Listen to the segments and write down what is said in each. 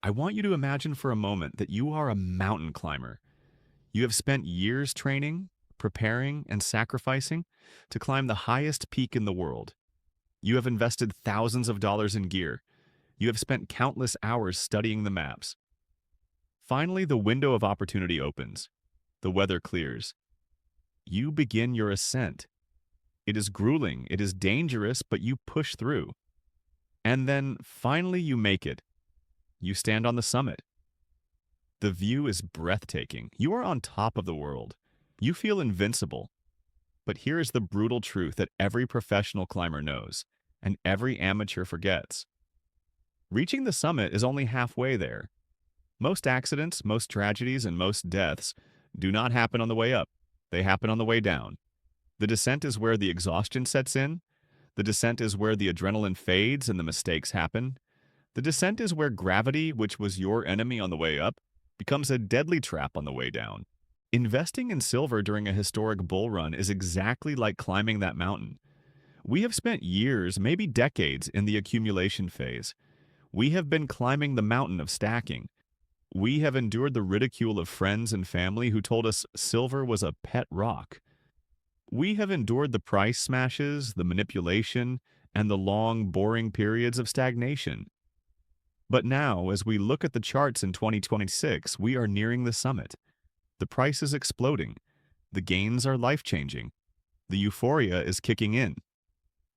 I want you to imagine for a moment that you are a mountain climber. You have spent years training, preparing, and sacrificing to climb the highest peak in the world. You have invested thousands of dollars in gear. You have spent countless hours studying the maps. Finally, the window of opportunity opens. The weather clears. You begin your ascent. It is grueling, it is dangerous, but you push through. And then finally you make it. You stand on the summit. The view is breathtaking. You are on top of the world. You feel invincible. But here is the brutal truth that every professional climber knows, and every amateur forgets. Reaching the summit is only halfway there. Most accidents, most tragedies, and most deaths do not happen on the way up. They happen on the way down. The descent is where the exhaustion sets in. The descent is where the adrenaline fades and the mistakes happen. The descent is where gravity, which was your enemy on the way up, becomes a deadly trap on the way down. Investing in silver during a historic bull run is exactly like climbing that mountain. We have spent years, maybe decades, in the accumulation phase. We have been climbing the mountain of stacking. We have endured the ridicule of friends and family who told us silver was a pet rock. We have endured the price smashes, the manipulation, and the long, boring periods of stagnation. But now, as we look at the charts in 2026, we are nearing the summit. The price is exploding. The gains are life-changing. The euphoria is kicking in.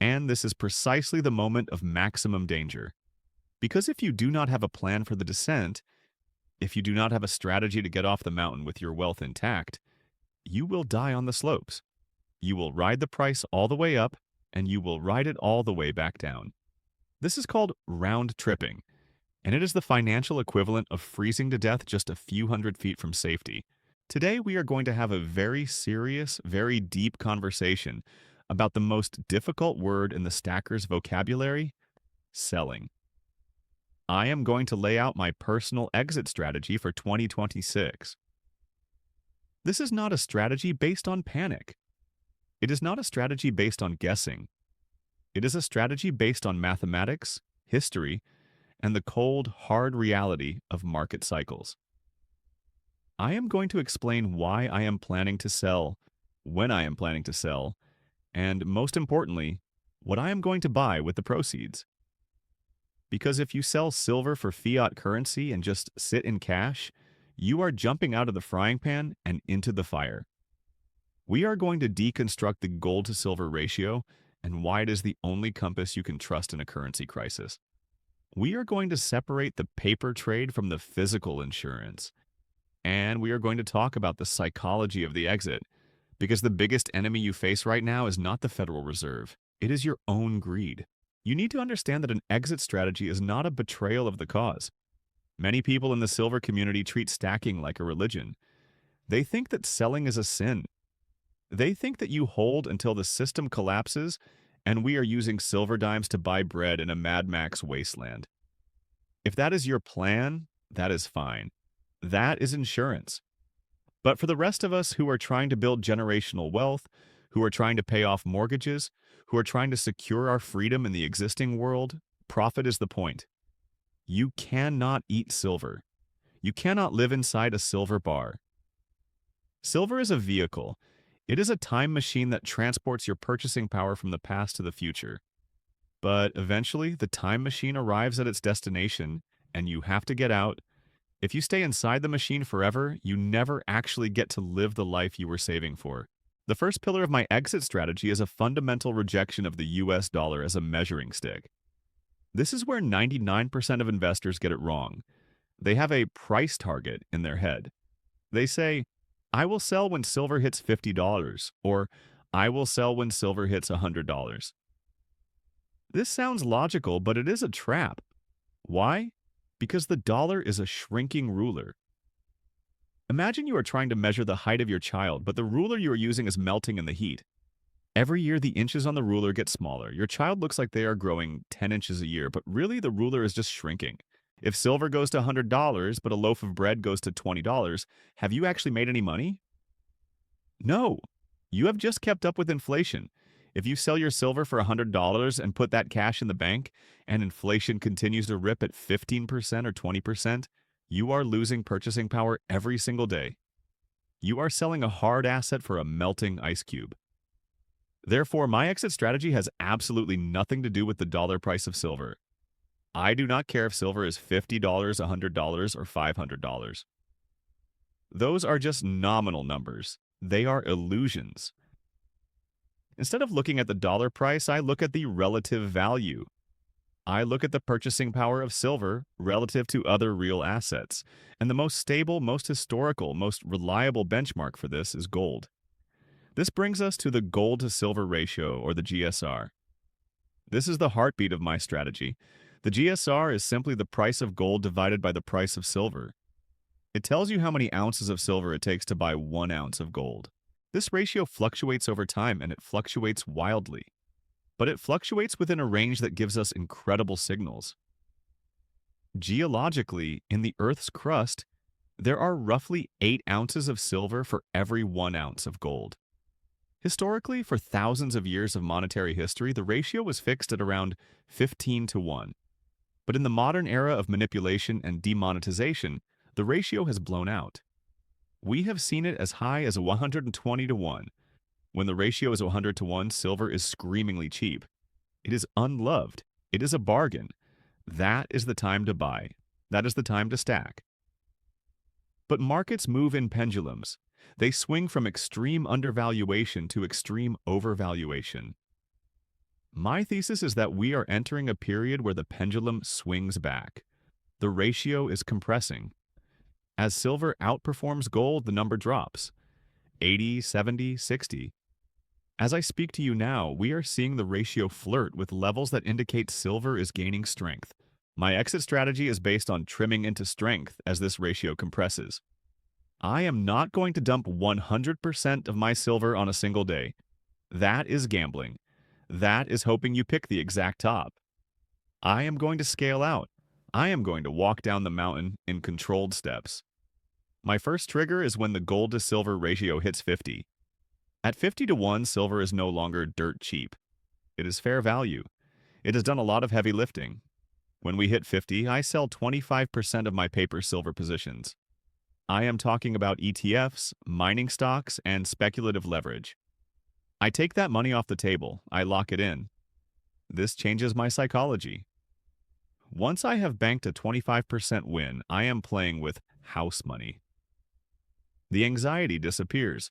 And this is precisely the moment of maximum danger. Because if you do not have a plan for the descent, if you do not have a strategy to get off the mountain with your wealth intact, you will die on the slopes. You will ride the price all the way up, and you will ride it all the way back down. This is called round tripping, and it is the financial equivalent of freezing to death just a few hundred feet from safety. Today, we are going to have a very serious, very deep conversation about the most difficult word in the stacker's vocabulary: selling. I am going to lay out my personal exit strategy for 2026. This is not a strategy based on panic. It is not a strategy based on guessing. It is a strategy based on mathematics, history, and the cold, hard reality of market cycles. I am going to explain why I am planning to sell, when I am planning to sell, and most importantly, what I am going to buy with the proceeds. Because if you sell silver for fiat currency and just sit in cash, you are jumping out of the frying pan and into the fire. We are going to deconstruct the gold to silver ratio and why it is the only compass you can trust in a currency crisis. We are going to separate the paper trade from the physical insurance. And we are going to talk about the psychology of the exit, because the biggest enemy you face right now is not the Federal Reserve. It is your own greed. You need to understand that an exit strategy is not a betrayal of the cause. Many people in the silver community treat stacking like a religion. They think that selling is a sin. They think that you hold until the system collapses and we are using silver dimes to buy bread in a Mad Max wasteland. If that is your plan, that is fine. That is insurance. But for the rest of us who are trying to build generational wealth, who are trying to pay off mortgages, who are trying to secure our freedom in the existing world, profit is the point. You cannot eat silver. You cannot live inside a silver bar. Silver is a vehicle. It is a time machine that transports your purchasing power from the past to the future. But eventually, the time machine arrives at its destination, and you have to get out. If you stay inside the machine forever, you never actually get to live the life you were saving for. The first pillar of my exit strategy is a fundamental rejection of the US dollar as a measuring stick. This is where 99% of investors get it wrong. They have a price target in their head. They say, I will sell when silver hits $50, or I will sell when silver hits $100. This sounds logical, but it is a trap. Why? Because the dollar is a shrinking ruler. Imagine you are trying to measure the height of your child, but the ruler you are using is melting in the heat. Every year, the inches on the ruler get smaller. Your child looks like they are growing 10 inches a year, but really the ruler is just shrinking. If silver goes to $100, but a loaf of bread goes to $20, have you actually made any money? No. You have just kept up with inflation. If you sell your silver for $100 and put that cash in the bank, and inflation continues to rip at 15% or 20%, you are losing purchasing power every single day. You are selling a hard asset for a melting ice cube. Therefore, my exit strategy has absolutely nothing to do with the dollar price of silver. I do not care if silver is $50, $100, or $500. Those are just nominal numbers. They are illusions. Instead of looking at the dollar price, I look at the relative value. I look at the purchasing power of silver relative to other real assets. And the most stable, most historical, most reliable benchmark for this is gold. This brings us to the gold to silver ratio, or the GSR. This is the heartbeat of my strategy. The GSR is simply the price of gold divided by the price of silver. It tells you how many ounces of silver it takes to buy 1 ounce of gold. This ratio fluctuates over time, and it fluctuates wildly. But it fluctuates within a range that gives us incredible signals. Geologically, in the Earth's crust, there are roughly 8 ounces of silver for every 1 ounce of gold. Historically, for thousands of years of monetary history, the ratio was fixed at around 15 to 1. But in the modern era of manipulation and demonetization, the ratio has blown out. We have seen it as high as 120 to 1. When the ratio is 100 to 1, silver is screamingly cheap. It is unloved. It is a bargain. That is the time to buy. That is the time to stack. But markets move in pendulums. They swing from extreme undervaluation to extreme overvaluation. My thesis is that we are entering a period where the pendulum swings back. The ratio is compressing. As silver outperforms gold, the number drops. 80, 70, 60. As I speak to you now, we are seeing the ratio flirt with levels that indicate silver is gaining strength. My exit strategy is based on trimming into strength as this ratio compresses. I am not going to dump 100% of my silver on a single day. That is gambling. That is hoping you pick the exact top. I am going to scale out. I am going to walk down the mountain in controlled steps. My first trigger is when the gold to silver ratio hits 50. At 50 to 1, silver is no longer dirt cheap. It is fair value. It has done a lot of heavy lifting. When we hit 50, I sell 25% of my paper silver positions. I am talking about ETFs, mining stocks, and speculative leverage. I take that money off the table. I lock it in. This changes my psychology. Once I have banked a 25% win, I am playing with house money. The anxiety disappears.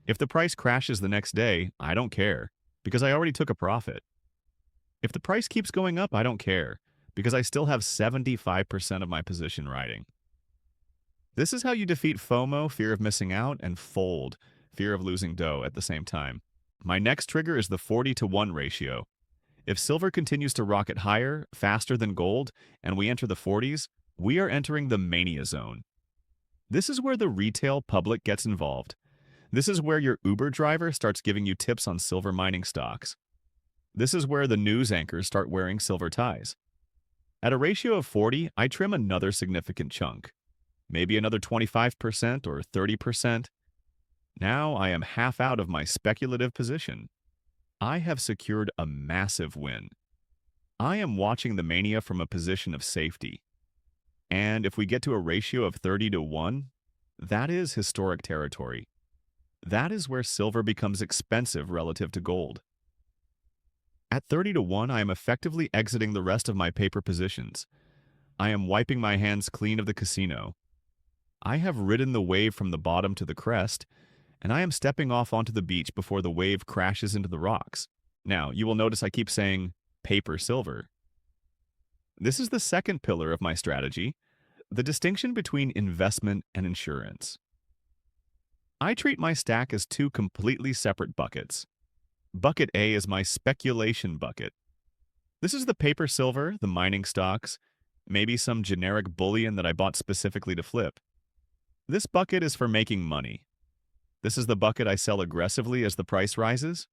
If the price crashes the next day, I don't care, because I already took a profit. If the price keeps going up, I don't care, because I still have 75% of my position riding. This is how you defeat FOMO, fear of missing out, and fold, fear of losing dough at the same time. My next trigger is the 40 to 1 ratio. If silver continues to rocket higher, faster than gold, and we enter the 40s, we are entering the mania zone. This is where the retail public gets involved. This is where your Uber driver starts giving you tips on silver mining stocks. This is where the news anchors start wearing silver ties. At a ratio of 40, I trim another significant chunk. Maybe another 25% or 30%. Now I am half out of my speculative position. I have secured a massive win. I am watching the mania from a position of safety. And if we get to a ratio of 30 to 1, that is historic territory. That is where silver becomes expensive relative to gold. At 30 to 1, I am effectively exiting the rest of my paper positions. I am wiping my hands clean of the casino. I have ridden the wave from the bottom to the crest, and I am stepping off onto the beach before the wave crashes into the rocks. Now, you will notice I keep saying paper silver. This is the second pillar of my strategy, the distinction between investment and insurance. I treat my stack as two completely separate buckets. Bucket A is my speculation bucket. This is the paper silver, the mining stocks, maybe some generic bullion that I bought specifically to flip. This bucket is for making money. This is the bucket I sell aggressively as the price rises.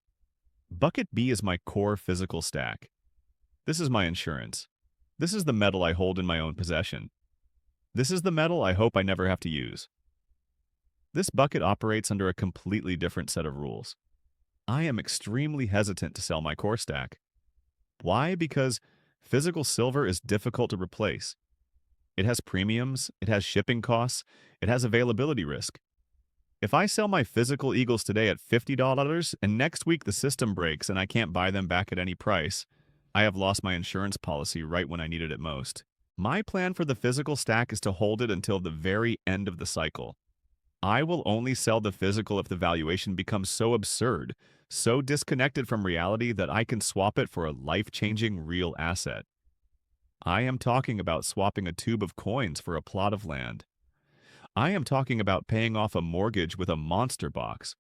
Bucket B is my core physical stack. This is my insurance. This is the metal I hold in my own possession. This is the metal I hope I never have to use. This bucket operates under a completely different set of rules. I am extremely hesitant to sell my core stack. Why? Because physical silver is difficult to replace. It has premiums, it has shipping costs, it has availability risk. If I sell my physical Eagles today at $50 and next week the system breaks and I can't buy them back at any price, I have lost my insurance policy right when I needed it most. My plan for the physical stack is to hold it until the very end of the cycle. I will only sell the physical if the valuation becomes so absurd, so disconnected from reality that I can swap it for a life-changing real asset. I am talking about swapping a tube of coins for a plot of land. I am talking about paying off a mortgage with a monster box.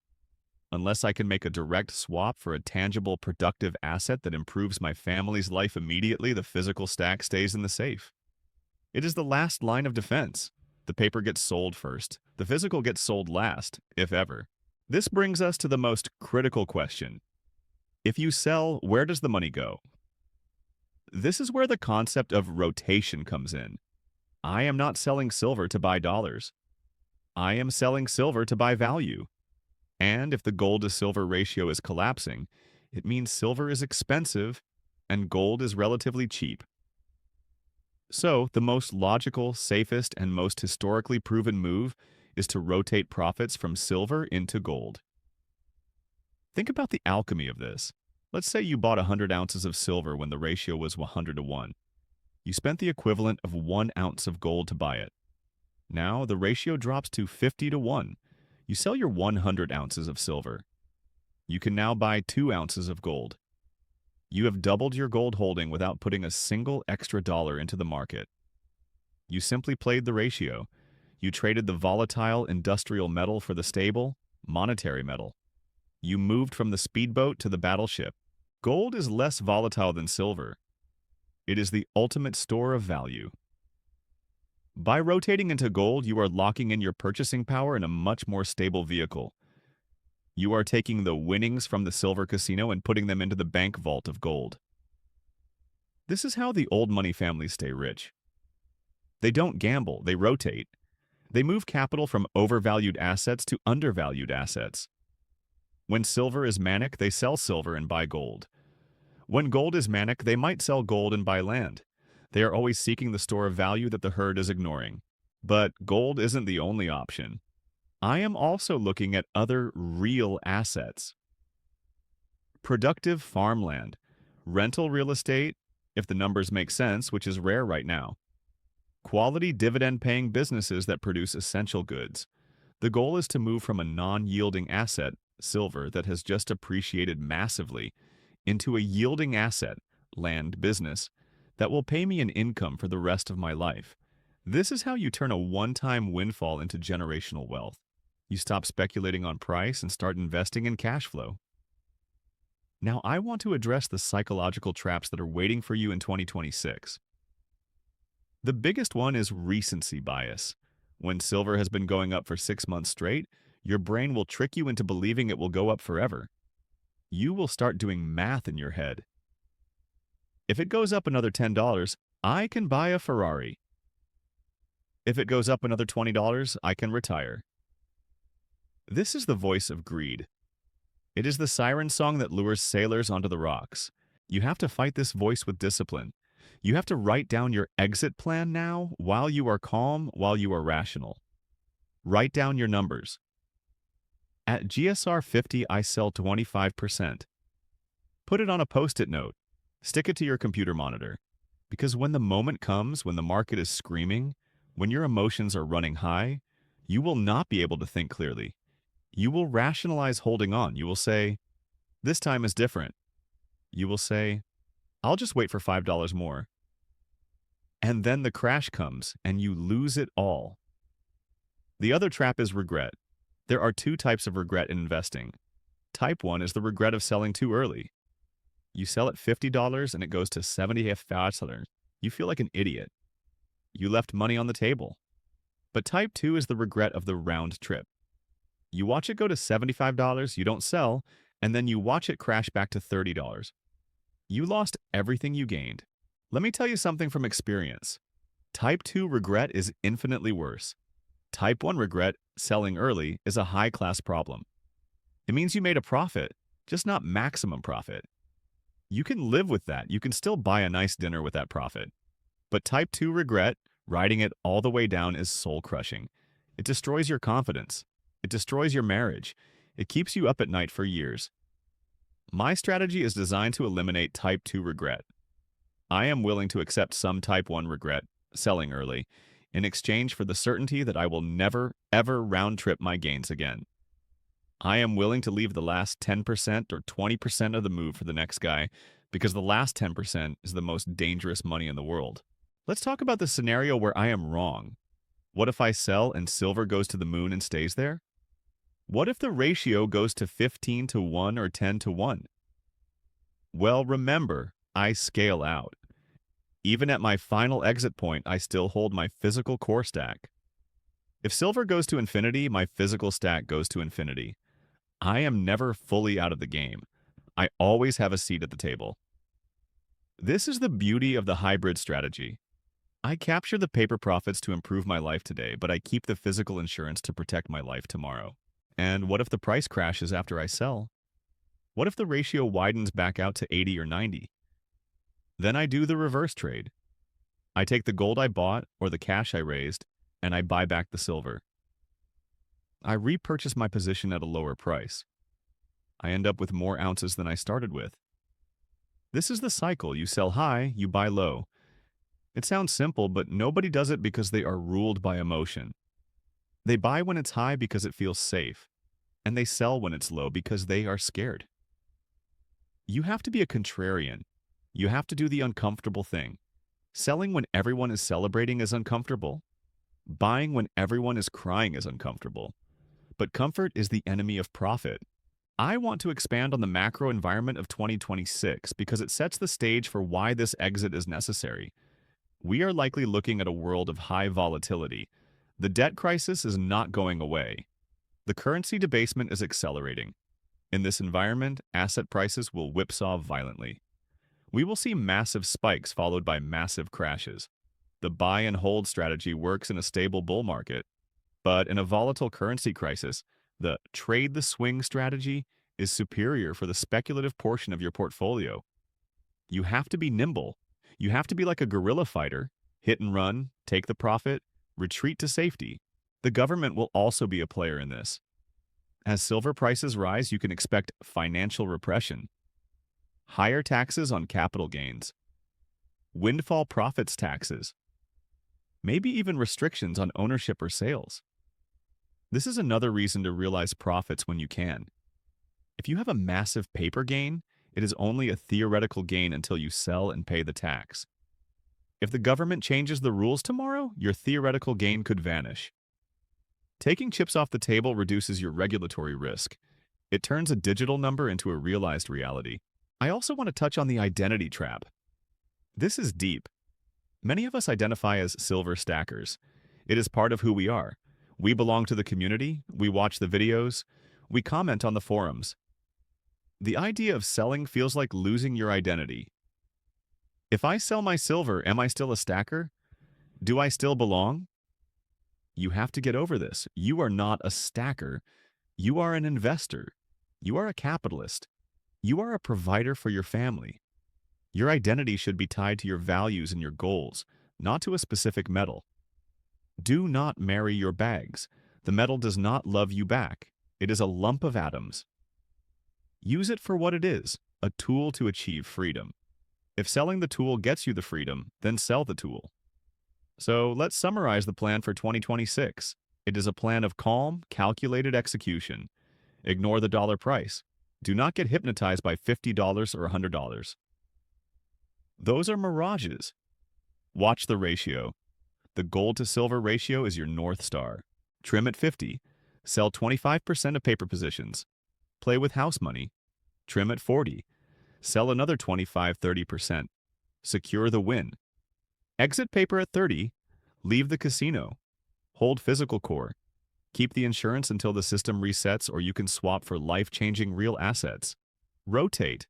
Unless I can make a direct swap for a tangible, productive asset that improves my family's life immediately, the physical stack stays in the safe. It is the last line of defense. The paper gets sold first. The physical gets sold last, if ever. This brings us to the most critical question. If you sell, where does the money go? This is where the concept of rotation comes in. I am not selling silver to buy dollars. I am selling silver to buy value. And if the gold to silver ratio is collapsing, it means silver is expensive and gold is relatively cheap. So, the most logical, safest, and most historically proven move is to rotate profits from silver into gold. Think about the alchemy of this. Let's say you bought 100 ounces of silver when the ratio was 100 to 1. You spent the equivalent of 1 ounce of gold to buy it. Now, the ratio drops to 50 to 1. You sell your 100 ounces of silver. You can now buy 2 ounces of gold. You have doubled your gold holding without putting a single extra dollar into the market. You simply played the ratio. You traded the volatile industrial metal for the stable, monetary metal. You moved from the speedboat to the battleship. Gold is less volatile than silver. It is the ultimate store of value. By rotating into gold, you are locking in your purchasing power in a much more stable vehicle. You are taking the winnings from the silver casino and putting them into the bank vault of gold. This is how the old money families stay rich. They don't gamble, they rotate. They move capital from overvalued assets to undervalued assets. When silver is manic, they sell silver and buy gold. When gold is manic, they might sell gold and buy land. They are always seeking the store of value that the herd is ignoring. But gold isn't the only option. I am also looking at other real assets. Productive farmland, rental real estate, if the numbers make sense, which is rare right now. Quality dividend-paying businesses that produce essential goods. The goal is to move from a non-yielding asset, silver, that has just appreciated massively, into a yielding asset, land, business, that will pay me an income for the rest of my life. This is how you turn a one-time windfall into generational wealth. You stop speculating on price and start investing in cash flow. Now, I want to address the psychological traps that are waiting for you in 2026. The biggest one is recency bias. When silver has been going up for 6 months straight, your brain will trick you into believing it will go up forever. You will start doing math in your head. If it goes up another $10, I can buy a Ferrari. If it goes up another $20, I can retire. This is the voice of greed. It is the siren song that lures sailors onto the rocks. You have to fight this voice with discipline. You have to write down your exit plan now while you are calm, while you are rational. Write down your numbers. At GSR 50, I sell 25%. Put it on a post-it note. Stick it to your computer monitor. Because when the moment comes, when the market is screaming, when your emotions are running high, you will not be able to think clearly. You will rationalize holding on. You will say, this time is different. You will say, I'll just wait for $5 more. And then the crash comes and you lose it all. The other trap is regret. There are 2 types of regret in investing. Type 1 is the regret of selling too early. You sell at $50 and it goes to $75. You feel like an idiot. You left money on the table. But type 2 is the regret of the round trip. You watch it go to $75, you don't sell, and then you watch it crash back to $30. You lost everything you gained. Let me tell you something from experience. Type 2 regret is infinitely worse. Type 1 regret, selling early, is a high-class problem. It means you made a profit, just not maximum profit. You can live with that. You can still buy a nice dinner with that profit. But type 2 regret, riding it all the way down, is soul-crushing. It destroys your confidence. It destroys your marriage. It keeps you up at night for years. My strategy is designed to eliminate type 2 regret. I am willing to accept some type 1 regret, selling early, in exchange for the certainty that I will never, ever round-trip my gains again. I am willing to leave the last 10% or 20% of the move for the next guy because the last 10% is the most dangerous money in the world. Let's talk about the scenario where I am wrong. What if I sell and silver goes to the moon and stays there? What if the ratio goes to 15 to 1 or 10 to 1? Well, remember, I scale out. Even at my final exit point, I still hold my physical core stack. If silver goes to infinity, my physical stack goes to infinity. I am never fully out of the game. I always have a seat at the table. This is the beauty of the hybrid strategy. I capture the paper profits to improve my life today, but I keep the physical insurance to protect my life tomorrow. And what if the price crashes after I sell? What if the ratio widens back out to 80 or 90? Then I do the reverse trade. I take the gold I bought or the cash I raised, and I buy back the silver. I repurchase my position at a lower price. I end up with more ounces than I started with. This is the cycle. You sell high, you buy low. It sounds simple, but nobody does it because they are ruled by emotion. They buy when it's high because it feels safe, and they sell when it's low because they are scared. You have to be a contrarian. You have to do the uncomfortable thing. Selling when everyone is celebrating is uncomfortable. Buying when everyone is crying is uncomfortable. But comfort is the enemy of profit. I want to expand on the macro environment of 2026 because it sets the stage for why this exit is necessary. We are likely looking at a world of high volatility. The debt crisis is not going away. The currency debasement is accelerating. In this environment, asset prices will whipsaw violently. We will see massive spikes followed by massive crashes. The buy and hold strategy works in a stable bull market, but in a volatile currency crisis, the trade the swing strategy is superior for the speculative portion of your portfolio. You have to be nimble. You have to be like a guerrilla fighter, hit and run, take the profit, retreat to safety. The government will also be a player in this. As silver prices rise, you can expect financial repression, higher taxes on capital gains, windfall profits taxes, maybe even restrictions on ownership or sales. This is another reason to realize profits when you can. If you have a massive paper gain, it is only a theoretical gain until you sell and pay the tax. If the government changes the rules tomorrow, your theoretical gain could vanish. Taking chips off the table reduces your regulatory risk. It turns a digital number into a realized reality. I also want to touch on the identity trap. This is deep. Many of us identify as silver stackers. It is part of who we are. We belong to the community, we watch the videos, we comment on the forums. The idea of selling feels like losing your identity. If I sell my silver, am I still a stacker? Do I still belong? You have to get over this. You are not a stacker. You are an investor. You are a capitalist. You are a provider for your family. Your identity should be tied to your values and your goals, not to a specific metal. Do not marry your bags. The metal does not love you back. It is a lump of atoms. Use it for what it is, a tool to achieve freedom. If selling the tool gets you the freedom, then sell the tool. So let's summarize the plan for 2026. It is a plan of calm, calculated execution. Ignore the dollar price. Do not get hypnotized by $50 or $100. Those are mirages. Watch the ratio. The gold to silver ratio is your North Star. Trim at 50. Sell 25% of paper positions. Play with house money. Trim at 40. Sell another 25-30%. Secure the win. Exit paper at 30. Leave the casino. Hold physical core. Keep the insurance until the system resets or you can swap for life-changing real assets. Rotate.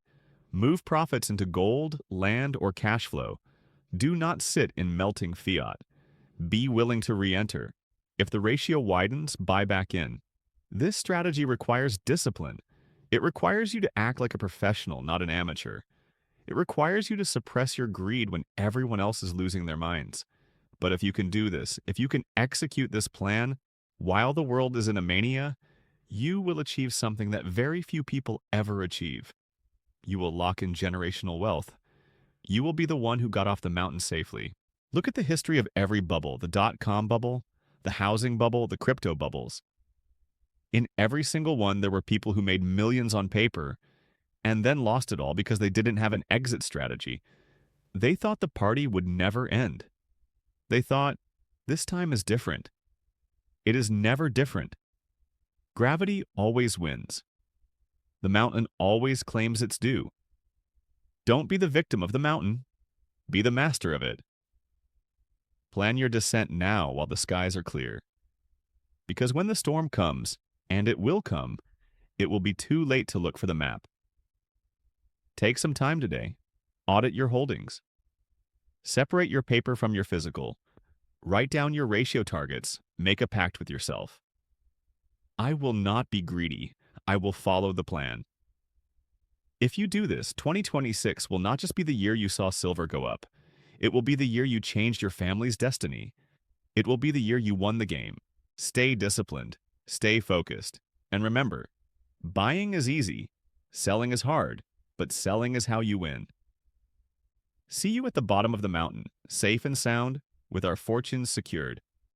Move profits into gold, land, or cash flow. Do not sit in melting fiat. Be willing to re-enter. If the ratio widens, buy back in. This strategy requires discipline. It requires you to act like a professional, not an amateur. It requires you to suppress your greed when everyone else is losing their minds. But if you can do this, if you can execute this plan while the world is in a mania, you will achieve something that very few people ever achieve. You will lock in generational wealth. You will be the one who got off the mountain safely. Look at the history of every bubble, the dot-com bubble, the housing bubble, the crypto bubbles. In every single one, there were people who made millions on paper and then lost it all because they didn't have an exit strategy. They thought the party would never end. They thought, this time is different. It is never different. Gravity always wins. The mountain always claims its due. Don't be the victim of the mountain. Be the master of it. Plan your descent now while the skies are clear. Because when the storm comes, and it will come, it will be too late to look for the map. Take some time today. Audit your holdings. Separate your paper from your physical. Write down your ratio targets. Make a pact with yourself. I will not be greedy. I will follow the plan. If you do this, 2026 will not just be the year you saw silver go up. It will be the year you changed your family's destiny. It will be the year you won the game. Stay disciplined. Stay focused. And remember, buying is easy. Selling is hard. But selling is how you win. See you at the bottom of the mountain, safe and sound, with our fortunes secured.